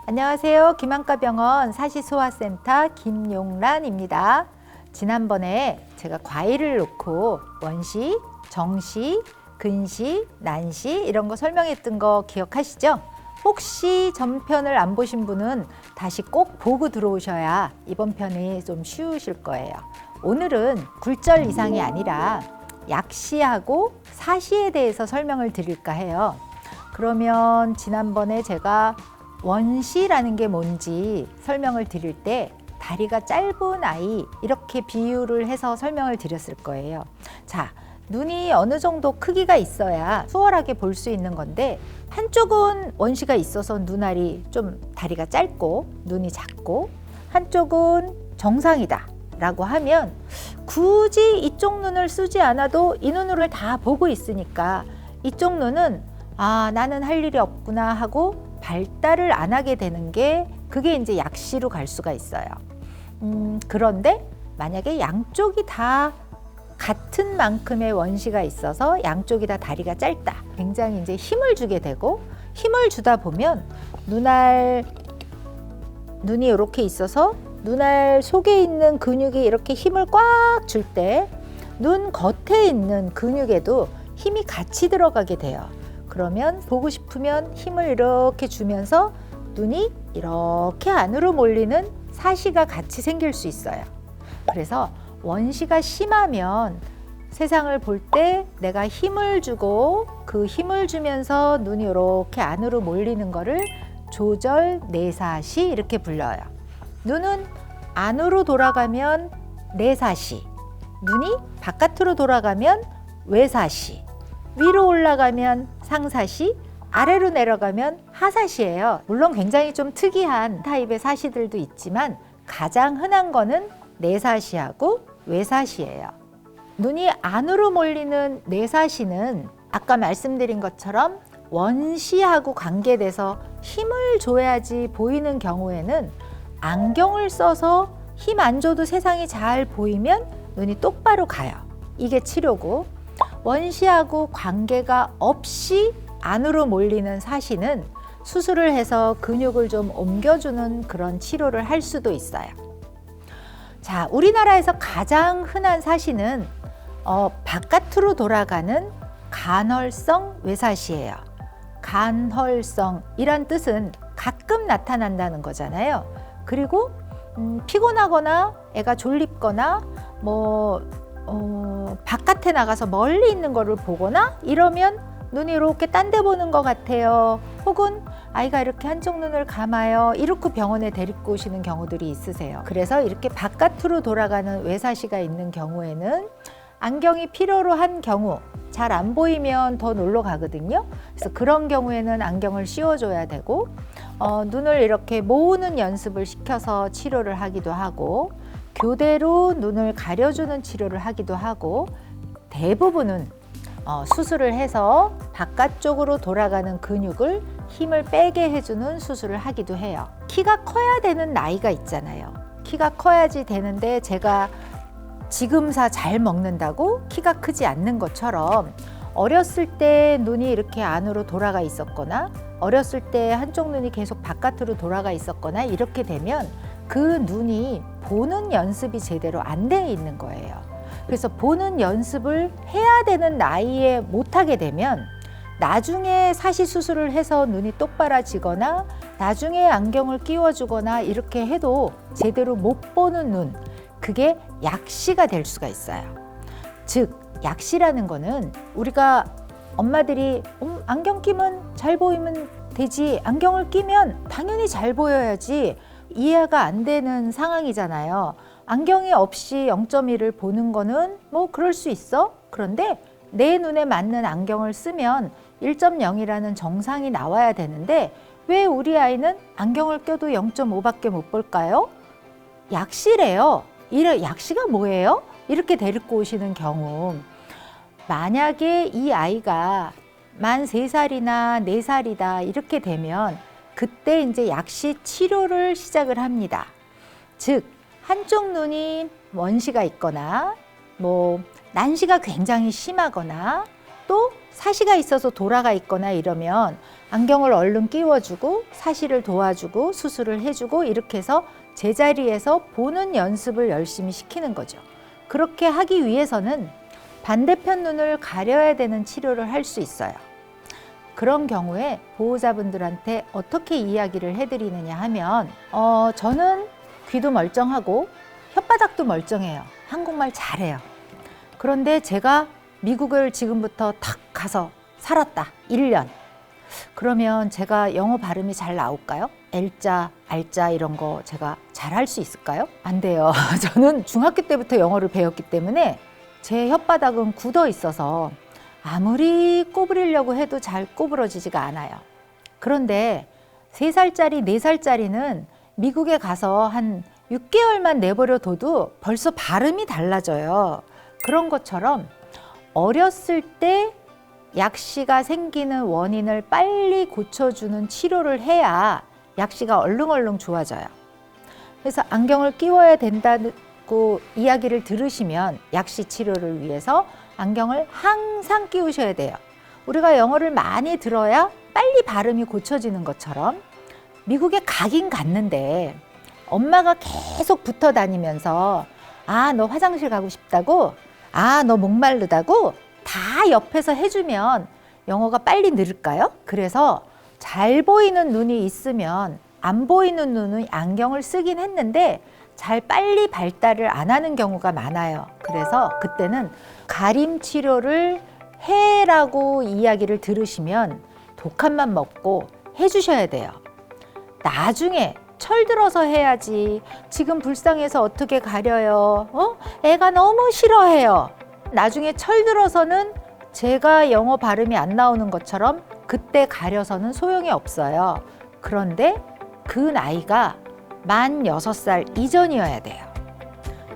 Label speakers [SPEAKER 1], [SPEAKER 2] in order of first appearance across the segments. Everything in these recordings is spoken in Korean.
[SPEAKER 1] 안녕하세요. 김한과병원 사시소아센터 김용란입니다. 지난번에 제가 과일을 놓고 원시, 정시, 근시, 난시 이런 거 설명했던 거 기억하시죠? 혹시 전편을 안 보신 분은 다시 꼭 보고 들어오셔야 이번 편이 좀 쉬우실 거예요. 오늘은 굴절 이상이 아니라 약시하고 사시에 대해서 설명을 드릴까 해요. 그러면 지난번에 제가 원시라는 게 뭔지 설명을 드릴 때 다리가 짧은 아이 이렇게 비유를 해서 설명을 드렸을 거예요. 자, 눈이 어느 정도 크기가 있어야 수월하게 볼 수 있는 건데 한쪽은 원시가 있어서 눈알이 좀 다리가 짧고 눈이 작고 한쪽은 정상이다 라고 하면 굳이 이쪽 눈을 쓰지 않아도 이 눈으로 다 보고 있으니까 이쪽 눈은 나는 할 일이 없구나 하고 발달을 안 하게 되는 게 그게 이제 약시로 갈 수가 있어요. 그런데 만약에 양쪽이 다 같은 만큼의 원시가 있어서 양쪽이 다 다리가 짧다. 굉장히 이제 힘을 주게 되고 힘을 주다 보면 눈이 이렇게 있어서 눈알 속에 있는 근육이 이렇게 힘을 꽉 줄 때 눈 겉에 있는 근육에도 힘이 같이 들어가게 돼요. 그러면 보고 싶으면 힘을 이렇게 주면서 눈이 이렇게 안으로 몰리는 사시가 같이 생길 수 있어요. 그래서 원시가 심하면 세상을 볼 때 내가 힘을 주고 그 힘을 주면서 눈이 이렇게 안으로 몰리는 거를 조절 내사시 이렇게 불러요. 눈은 안으로 돌아가면 내사시, 눈이 바깥으로 돌아가면 외사시, 위로 올라가면 상사시, 아래로 내려가면 하사시예요. 물론 굉장히 좀 특이한 타입의 사시들도 있지만 가장 흔한 거는 내사시하고 외사시예요. 눈이 안으로 몰리는 내사시는 아까 말씀드린 것처럼 원시하고 관계돼서 힘을 줘야지 보이는 경우에는 안경을 써서 힘 안 줘도 세상이 잘 보이면 눈이 똑바로 가요. 이게 치료고, 원시하고 관계가 없이 안으로 몰리는 사시는 수술을 해서 근육을 좀 옮겨주는 그런 치료를 할 수도 있어요. 자, 우리나라에서 가장 흔한 사시는 바깥으로 돌아가는 간헐성 외사시예요. 간헐성이란 뜻은 가끔 나타난다는 거잖아요. 그리고 피곤하거나 애가 졸립거나 바깥에 나가서 멀리 있는 거를 보거나 이러면 눈이 이렇게 딴 데 보는 것 같아요. 혹은 아이가 이렇게 한쪽 눈을 감아요. 이렇게 병원에 데리고 오시는 경우들이 있으세요. 그래서 이렇게 바깥으로 돌아가는 외사시가 있는 경우에는 안경이 필요로 한 경우, 잘 안 보이면 더 놀러 가거든요. 그래서 그런 경우에는 안경을 씌워줘야 되고 눈을 이렇게 모으는 연습을 시켜서 치료를 하기도 하고 교대로 눈을 가려주는 치료를 하기도 하고 대부분은 수술을 해서 바깥쪽으로 돌아가는 근육을 힘을 빼게 해주는 수술을 하기도 해요. 키가 커야 되는 나이가 있잖아요. 키가 커야지 되는데 제가 지금사 잘 먹는다고 키가 크지 않는 것처럼 어렸을 때 눈이 이렇게 안으로 돌아가 있었거나 어렸을 때 한쪽 눈이 계속 바깥으로 돌아가 있었거나 이렇게 되면 그 눈이 보는 연습이 제대로 안 돼 있는 거예요. 그래서 보는 연습을 해야 되는 나이에 못하게 되면 나중에 사시 수술을 해서 눈이 똑바라지거나 나중에 안경을 끼워주거나 이렇게 해도 제대로 못 보는 눈, 그게 약시가 될 수가 있어요. 즉 약시라는 거는 우리가 엄마들이 안경 끼면 잘 보이면 되지, 안경을 끼면 당연히 잘 보여야지 이해가 안 되는 상황이잖아요. 안경이 없이 0.1을 보는 거는 그럴 수 있어. 그런데 내 눈에 맞는 안경을 쓰면 1.0이라는 정상이 나와야 되는데 왜 우리 아이는 안경을 껴도 0.5밖에 못 볼까요? 약시래요. 약시가 뭐예요? 이렇게 데리고 오시는 경우, 만약에 이 아이가 만 3살이나 4살이다 이렇게 되면 그때 이제 약시 치료를 시작을 합니다. 즉 한쪽 눈이 원시가 있거나 난시가 굉장히 심하거나 또 사시가 있어서 돌아가 있거나 이러면 안경을 얼른 끼워주고 사시를 도와주고 수술을 해주고 이렇게 해서 제자리에서 보는 연습을 열심히 시키는 거죠. 그렇게 하기 위해서는 반대편 눈을 가려야 되는 치료를 할 수 있어요. 그런 경우에 보호자분들한테 어떻게 이야기를 해드리느냐 하면 저는 귀도 멀쩡하고 혓바닥도 멀쩡해요. 한국말 잘해요. 그런데 제가 미국을 지금부터 탁 가서 살았다. 1년. 그러면 제가 영어 발음이 잘 나올까요? L자, R자 이런 거 제가 잘 할 수 있을까요? 안 돼요. 저는 중학교 때부터 영어를 배웠기 때문에 제 혓바닥은 굳어 있어서 아무리 꼬부리려고 해도 잘 꼬부러지지가 않아요. 그런데 3살짜리, 4살짜리는 미국에 가서 한 6개월만 내버려 둬도 벌써 발음이 달라져요. 그런 것처럼 어렸을 때 약시가 생기는 원인을 빨리 고쳐주는 치료를 해야 약시가 얼른 좋아져요. 그래서 안경을 끼워야 된다고 이야기를 들으시면 약시 치료를 위해서 안경을 항상 끼우셔야 돼요. 우리가 영어를 많이 들어야 빨리 발음이 고쳐지는 것처럼 미국에 가긴 갔는데 엄마가 계속 붙어 다니면서 아, 너 화장실 가고 싶다고? 아, 너 목마르다고? 다 옆에서 해주면 영어가 빨리 늘을까요? 그래서 잘 보이는 눈이 있으면 안 보이는 눈은 안경을 쓰긴 했는데 잘 빨리 발달을 안 하는 경우가 많아요. 그래서 그때는 가림 치료를 해라고 이야기를 들으시면 독한만 먹고 해주셔야 돼요. 나중에 철들어서 해야지. 지금 불쌍해서 어떻게 가려요? 애가 너무 싫어해요. 나중에 철들어서는 제가 영어 발음이 안 나오는 것처럼 그때 가려서는 소용이 없어요. 그런데 그 나이가 만 6살 이전이어야 돼요.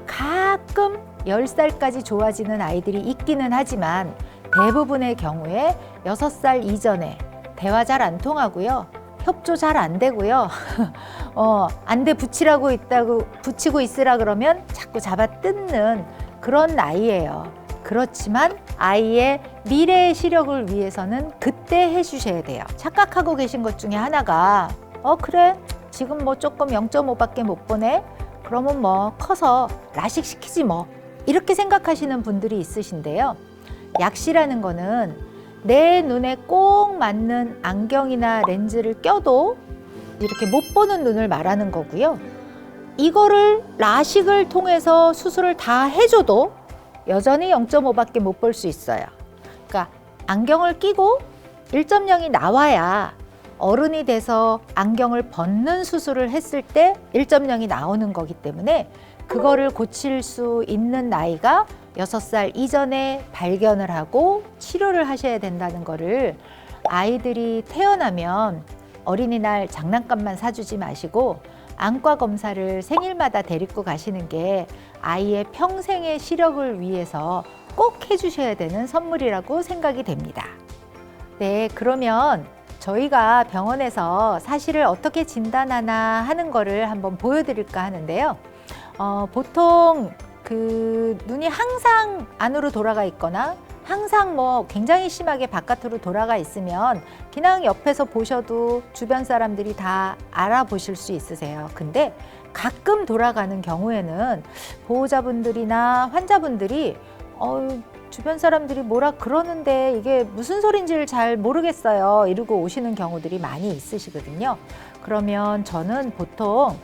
[SPEAKER 1] 가끔 10살까지 좋아지는 아이들이 있기는 하지만 대부분의 경우에 6살 이전에 대화 잘 안 통하고요. 협조 잘 안 되고요. 안대 붙이고 있으라 그러면 자꾸 잡아 뜯는 그런 나이예요. 그렇지만 아이의 미래의 시력을 위해서는 그때 해주셔야 돼요. 착각하고 계신 것 중에 하나가 그래 지금 뭐 조금 0.5밖에 못 보네 그러면 뭐 커서 라식 시키지 뭐 이렇게 생각하시는 분들이 있으신데요. 약시라는 거는 내 눈에 꼭 맞는 안경이나 렌즈를 껴도 이렇게 못 보는 눈을 말하는 거고요. 이거를 라식을 통해서 수술을 다 해줘도 여전히 0.5밖에 못 볼 수 있어요. 그러니까 안경을 끼고 1.0이 나와야 어른이 돼서 안경을 벗는 수술을 했을 때 1.0이 나오는 거기 때문에 그거를 고칠 수 있는 나이가 6살 이전에 발견을 하고 치료를 하셔야 된다는 거를 아이들이 태어나면 어린이날 장난감만 사주지 마시고 안과 검사를 생일마다 데리고 가시는 게 아이의 평생의 시력을 위해서 꼭 해주셔야 되는 선물이라고 생각이 됩니다. 네, 그러면 저희가 병원에서 사실을 어떻게 진단하나 하는 거를 한번 보여드릴까 하는데요. 보통 그 눈이 항상 안으로 돌아가 있거나 항상 뭐 굉장히 심하게 바깥으로 돌아가 있으면 그냥 옆에서 보셔도 주변 사람들이 다 알아보실 수 있으세요. 근데 가끔 돌아가는 경우에는 보호자분들이나 환자분들이 주변 사람들이 뭐라 그러는데 이게 무슨 소린지를 잘 모르겠어요 이러고 오시는 경우들이 많이 있으시거든요. 그러면 저는 보통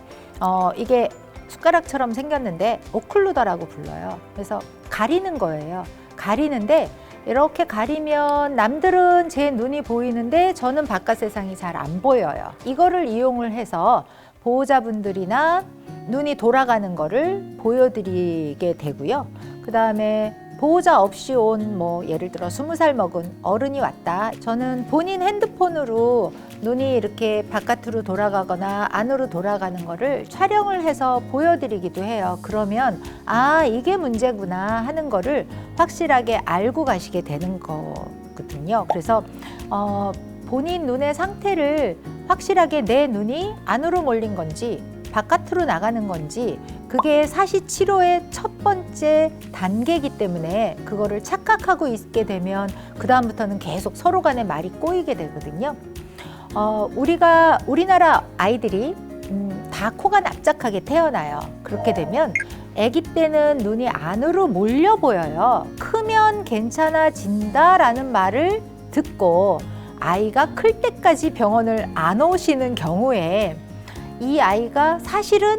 [SPEAKER 1] 이게 숟가락처럼 생겼는데 오클루더라고 불러요. 그래서 가리는 거예요. 가리는데 이렇게 가리면 남들은 제 눈이 보이는데 저는 바깥 세상이 잘 안 보여요. 이거를 이용을 해서 보호자분들이나 눈이 돌아가는 거를 보여드리게 되고요. 그 다음에 보호자 없이 온 예를 들어 20살 먹은 어른이 왔다. 저는 본인 핸드폰으로 눈이 이렇게 바깥으로 돌아가거나 안으로 돌아가는 거를 촬영을 해서 보여드리기도 해요. 그러면 아, 이게 문제구나 하는 거를 확실하게 알고 가시게 되는 거거든요. 그래서 본인 눈의 상태를 확실하게 내 눈이 안으로 몰린 건지 바깥으로 나가는 건지 그게 사시 치료의 첫 번째 단계이기 때문에 그거를 착각하고 있게 되면 그 다음부터는 계속 서로 간에 말이 꼬이게 되거든요. 우리나라 아이들이 다 코가 납작하게 태어나요. 그렇게 되면 아기 때는 눈이 안으로 몰려 보여요. 크면 괜찮아진다라는 말을 듣고 아이가 클 때까지 병원을 안 오시는 경우에 이 아이가 사실은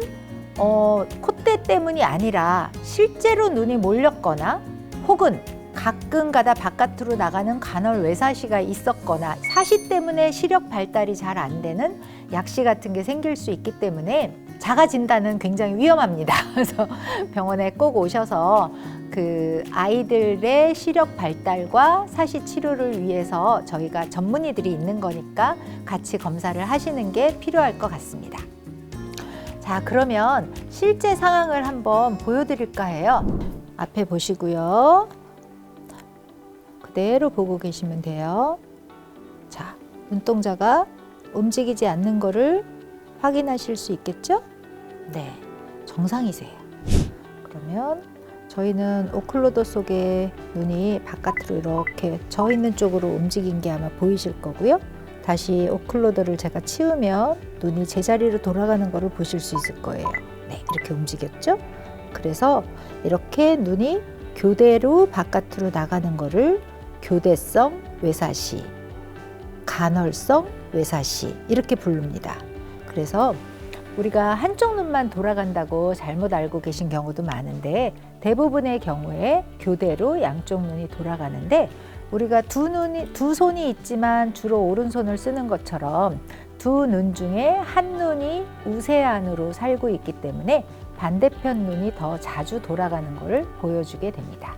[SPEAKER 1] 콧대 때문이 아니라 실제로 눈이 몰렸거나 혹은 가끔 가다 바깥으로 나가는 간헐 외사시가 있었거나 사시 때문에 시력 발달이 잘 안 되는 약시 같은 게 생길 수 있기 때문에 자가 진단은 굉장히 위험합니다. 그래서 병원에 꼭 오셔서 그 아이들의 시력 발달과 사시 치료를 위해서 저희가 전문의들이 있는 거니까 같이 검사를 하시는 게 필요할 것 같습니다. 자, 그러면 실제 상황을 한번 보여드릴까 해요. 앞에 보시고요. 그대로 보고 계시면 돼요. 자, 눈동자가 움직이지 않는 거를 확인하실 수 있겠죠? 네, 정상이세요. 그러면 저희는 오클루더 속에 눈이 바깥으로 이렇게 저 있는 쪽으로 움직인 게 아마 보이실 거고요. 다시 오클루더를 제가 치우면 눈이 제자리로 돌아가는 거를 보실 수 있을 거예요. 네, 이렇게 움직였죠? 그래서 이렇게 눈이 교대로 바깥으로 나가는 거를 교대성 외사시, 간헐성 외사시 이렇게 부릅니다. 그래서 우리가 한쪽 눈만 돌아간다고 잘못 알고 계신 경우도 많은데 대부분의 경우에 교대로 양쪽 눈이 돌아가는데 우리가 두 손이 있지만 주로 오른손을 쓰는 것처럼 두 눈 중에 한 눈이 우세안으로 살고 있기 때문에 반대편 눈이 더 자주 돌아가는 것을 보여주게 됩니다.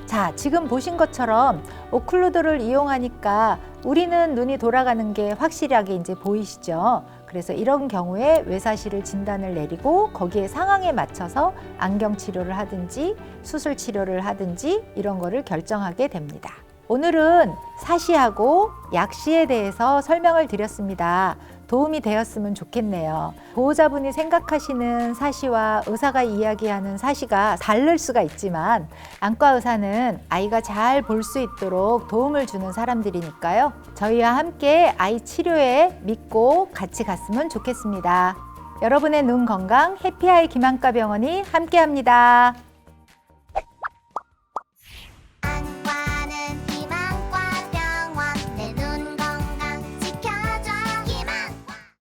[SPEAKER 1] 자, 지금 보신 것처럼 오클루더를 이용하니까 우리는 눈이 돌아가는 게 확실하게 이제 보이시죠? 그래서 이런 경우에 외사시를 진단을 내리고 거기에 상황에 맞춰서 안경 치료를 하든지 수술 치료를 하든지 이런 거를 결정하게 됩니다. 오늘은 사시하고 약시에 대해서 설명을 드렸습니다. 도움이 되었으면 좋겠네요. 보호자분이 생각하시는 사시와 의사가 이야기하는 사시가 다를 수가 있지만 안과 의사는 아이가 잘 볼 수 있도록 도움을 주는 사람들이니까요. 저희와 함께 아이 치료에 믿고 같이 갔으면 좋겠습니다. 여러분의 눈 건강 해피아이 김한과 병원이 함께합니다.